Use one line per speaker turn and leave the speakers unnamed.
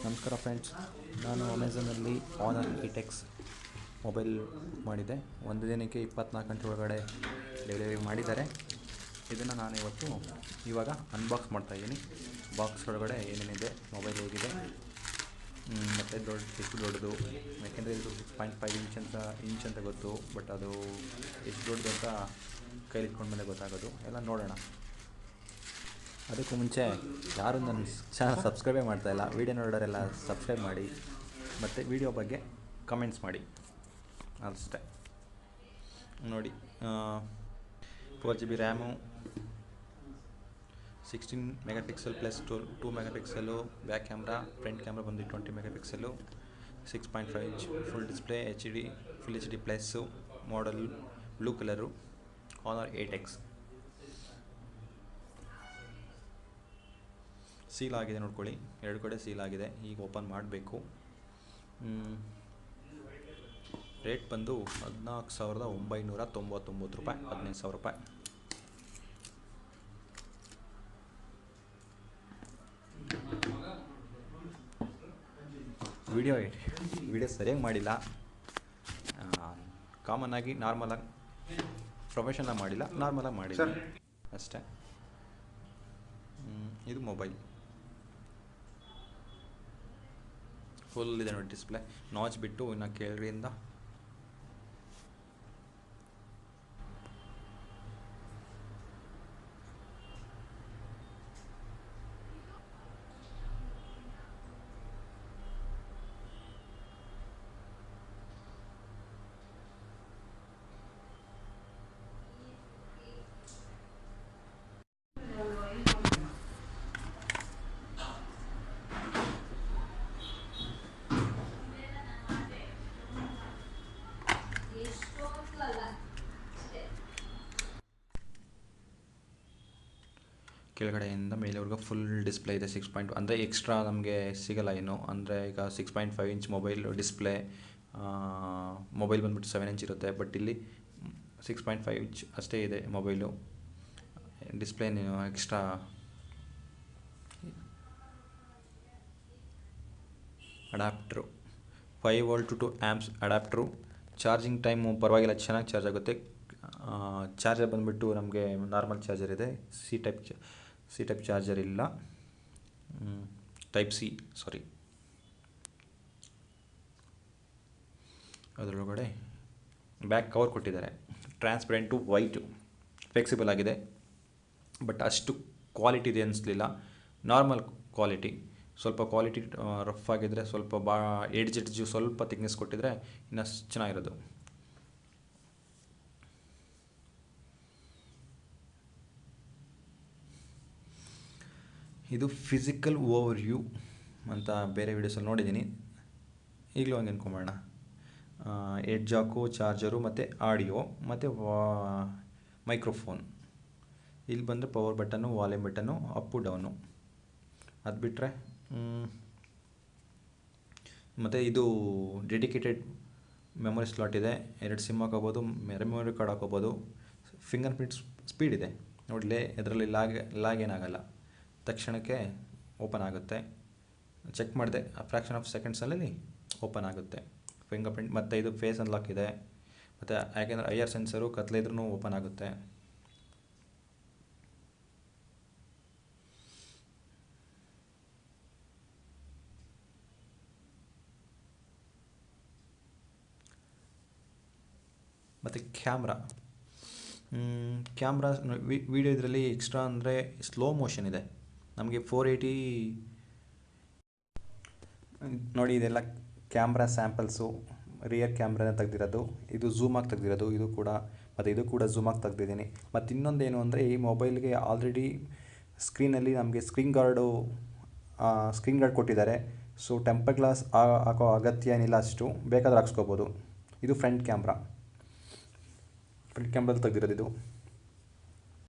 ನಮಸ್ಕಾರ ಫ್ರೆಂಡ್ಸ್, ನಾನು ಅಮೆಝಾನಲ್ಲಿ honour ಇಟೆಕ್ಸ್ mobile ಮಾಡಿದ್ದೆ. ಒಂದು ದಿನಕ್ಕೆ 24 ಗಂಟೆ ಒಳಗಡೆ ಡೆಲಿವರಿ ಮಾಡಿದ್ದಾರೆ. ಇದನ್ನು ನಾನು ಇವಾಗ ಅನ್ಬಾಕ್ಸ್ ಮಾಡ್ತಾಯಿದ್ದೀನಿ. ಬಾಕ್ಸ್ ಒಳಗಡೆ ಏನೇನಿದೆ, ಮೊಬೈಲ್ ಹೇಗಿದೆ ಮತ್ತು ಎಷ್ಟು ದೊಡ್ಡದು, ಯಾಕೆಂದರೆ ಇದು 6.5 ಇಂಚ್ ಅಂತ ಗೊತ್ತು, ಬಟ್ ಅದು ಎಷ್ಟು ದೊಡ್ಡದು ಅಂತ ಕೈಲಿ ಇಟ್ಕೊಂಡ್ಮೇಲೆ ಗೊತ್ತಾಗೋದು. ಎಲ್ಲ ನೋಡೋಣ. ಅದಕ್ಕೂ ಮುಂಚೆ ಯಾರು ನನ್ನ ಚಾನಲ್ ಸಬ್ಸ್ಕ್ರೈಬೇ ಮಾಡ್ತಾಯಿಲ್ಲ, ವೀಡಿಯೋ ನೋಡೋರೆಲ್ಲ ಸಬ್ಸ್ಕ್ರೈಬ್ ಮಾಡಿ ಮತ್ತು ವೀಡಿಯೋ ಬಗ್ಗೆ ಕಮೆಂಟ್ಸ್ ಮಾಡಿ ಅಷ್ಟೇ. ನೋಡಿ, 4GB RAM, 16 megapixel plus 2 megapixel back camera, front camera ಬಂದು 20 megapixel, 6.5 inch full display, full HD plus, model blue colour, Honor 8X. Seal ಆಗಿದೆ ನೋಡ್ಕೊಳ್ಳಿ, 2 ಕಡೆ ಸೀಲ್ ಆಗಿದೆ. ಈಗ ಓಪನ್ ಮಾಡಬೇಕು. ರೇಟ್ ಬಂದು 14,999 ರೂಪಾಯಿ, 15,000 ರೂಪಾಯಿ. ವಿಡಿಯೋ ಸರಿಯಾಗಿ ಮಾಡಿಲ್ಲ, ಕಾಮನ್ನಾಗಿ ನಾರ್ಮಲಾಗಿ, ಪ್ರೊಫೆಷನಾಗಿ ಮಾಡಿಲ್ಲ, ನಾರ್ಮಲಾಗಿ ಮಾಡಿಲ್ಲ ಅಷ್ಟೇ. ಇದು ಮೊಬೈಲ್ ಫುಲ್ ಇದೆ ನೋಡಿ. ಡಿಸ್ಪ್ಲೇ ನಾಚ್ ಬಿಟ್ಟು ಇನ್ನು ಕೆಳಗಡೆಯಿಂದ ಕೆಳಗಡೆಯಿಂದ ಮೇಲೆವರೆಗೂ ಫುಲ್ ಡಿಸ್ಪ್ಲೇ ಇದೆ. 6 ಅಂದರೆ ಎಕ್ಸ್ಟ್ರಾ ನಮಗೆ ಸಿಗಲ್ಲ ಏನು ಅಂದರೆ, ಈಗ 6.5 ಇಂಚ್ ಮೊಬೈಲ್ ಡಿಸ್ಪ್ಲೇ, ಮೊಬೈಲ್ ಬಂದುಬಿಟ್ಟು 7 ಇಂಚ್ ಇರುತ್ತೆ, ಬಟ್ ಇಲ್ಲಿ 6.5 ಇಂಚ್ ಅಷ್ಟೇ ಇದೆ mobile. Display extra adapter, 5V to 2 amps adapter. Charging time ಪರವಾಗಿಲ್ಲ, ಚೆನ್ನಾಗಿ ಚಾರ್ಜ್ ಆಗುತ್ತೆ. ಚಾರ್ಜರ್ ಬಂದುಬಿಟ್ಟು ನಮಗೆ ನಾರ್ಮಲ್ ಚಾರ್ಜರ್ ಇದೆ, ಸಿ ಟೈಪ್ ಚಾರ್ಜರ್ ಇಲ್ಲ, ಟೈಪ್ ಸಿ ಸಾರಿ. ಅದರೊಳಗಡೆ ಬ್ಯಾಕ್ ಕವರ್ ಕೊಟ್ಟಿದ್ದಾರೆ, ಟ್ರಾನ್ಸ್ಪರೆಂಟು ವೈಟು, ಫ್ಲೆಕ್ಸಿಬಲ್ ಆಗಿದೆ, ಬಟ್ ಅಷ್ಟು ಕ್ವಾಲಿಟಿ ಇದೆ ಅನಿಸ್ಲಿಲ್ಲ. ನಾರ್ಮಲ್ ಕ್ವಾಲಿಟಿ, ಸ್ವಲ್ಪ ಕ್ವಾಲಿಟಿ ರಫ್ ಆಗಿದ್ದರೆ, ಸ್ವಲ್ಪ ಎಡ್ಜು ಸ್ವಲ್ಪ ಥಿಕ್ನೆಸ್ ಕೊಟ್ಟಿದ್ರೆ ಇನ್ನೂ ಚೆನ್ನಾಗಿರೋದು. ಇದು ಫಿಸಿಕಲ್ ಓವರ್ ವ್ಯೂ ಅಂತ ಬೇರೆ ವೀಡಿಯೋಸಲ್ಲಿ ನೋಡಿದ್ದೀನಿ, ಈಗಲೂ ಹಂಗೆ ಅನ್ಕೊಂಬೋಣ. ಹೆಡ್ ಜಾಕು, ಚಾರ್ಜರು ಮತ್ತು ಆಡಿಯೋ ಮತ್ತು ಮೈಕ್ರೋಫೋನ್. ಇಲ್ಲಿ ಬಂದರೆ power button, volume button, Appu down. ಅದು ಬಿಟ್ಟರೆ ಮತ್ತು ಇದು ಡೆಡಿಕೇಟೆಡ್ ಮೆಮೊರಿ ಸ್ಲಾಟ್ ಇದೆ, 2 ಸಿಮ್ ಹಾಕೋಬೋದು, ಮೆಮೊರಿ ಕಾರ್ಡ್ ಹಾಕೋಬೋದು. ಫಿಂಗರ್ ಪ್ರಿಂಟ್ ಸ್ಪೀಡ್ ಇದೆ ನೋಡಲೇ, ಇದರಲ್ಲಿ ಲಾಗ್ ಏನಾಗಲ್ಲ, ತಕ್ಷಣಕ್ಕೆ ಓಪನ್ ಆಗುತ್ತೆ. ಚೆಕ್ ಮಾಡಿದೆ, ಫ್ರ್ಯಾಕ್ಷನ್ ಆಫ್ ಸೆಕೆಂಡ್ಸಲ್ಲಿ ಓಪನ್ ಆಗುತ್ತೆ ಫಿಂಗರ್ ಪ್ರಿಂಟ್. ಮತ್ತು ಇದು ಫೇಸ್ ಅನ್ಲಾಕ್ ಇದೆ, ಮತ್ತು ಯಾಕೆಂದರೆ ಐಆರ್ ಸೆನ್ಸರು ಕತ್ಲೆ ಇದ್ರೂ ಓಪನ್ ಆಗುತ್ತೆ. ಮತ್ತು ಕ್ಯಾಮ್ರಾ ವಿಡಿಯೋ ಇದರಲ್ಲಿ ಎಕ್ಸ್ಟ್ರಾ ಅಂದರೆ ಸ್ಲೋ ಮೋಷನ್ ಇದೆ. ನಮಗೆ 480 ನೋಡಿ, ಇದೆಲ್ಲ ಕ್ಯಾಮ್ರಾ ಸ್ಯಾಂಪಲ್ಸು, ರಿಯರ್ ಕ್ಯಾಮ್ರಾನ ತೆಗ್ದಿರೋದು, ಇದು ಝೂಮಾಗಿ ತೆಗ್ದಿರೋದು, ಇದು ಕೂಡ ಝೂಮಾಗಿ ತೆಗ್ದಿದ್ದೀನಿ. ಮತ್ತು ಇನ್ನೊಂದೇನು ಅಂದರೆ, ಈ ಮೊಬೈಲ್ಗೆ ಆಲ್ರೆಡಿ ಸ್ಕ್ರೀನಲ್ಲಿ ನಮಗೆ ಸ್ಕ್ರೀನ್ ಗಾರ್ಡ್ ಕೊಟ್ಟಿದ್ದಾರೆ. ಸೊ ಟೆಂಪರ್ ಗ್ಲಾಸ್ ಹಾಕೋ ಅಗತ್ಯ ಏನಿಲ್ಲ, ಅಷ್ಟು ಬೇಕಾದ್ರೆ ಹಾಕ್ಸ್ಕೋಬೋದು. ಇದು ಫ್ರಂಟ್ ಕ್ಯಾಮ್ರಾದಲ್ಲಿ ತೆಗ್ದಿರೋದು ಇದು.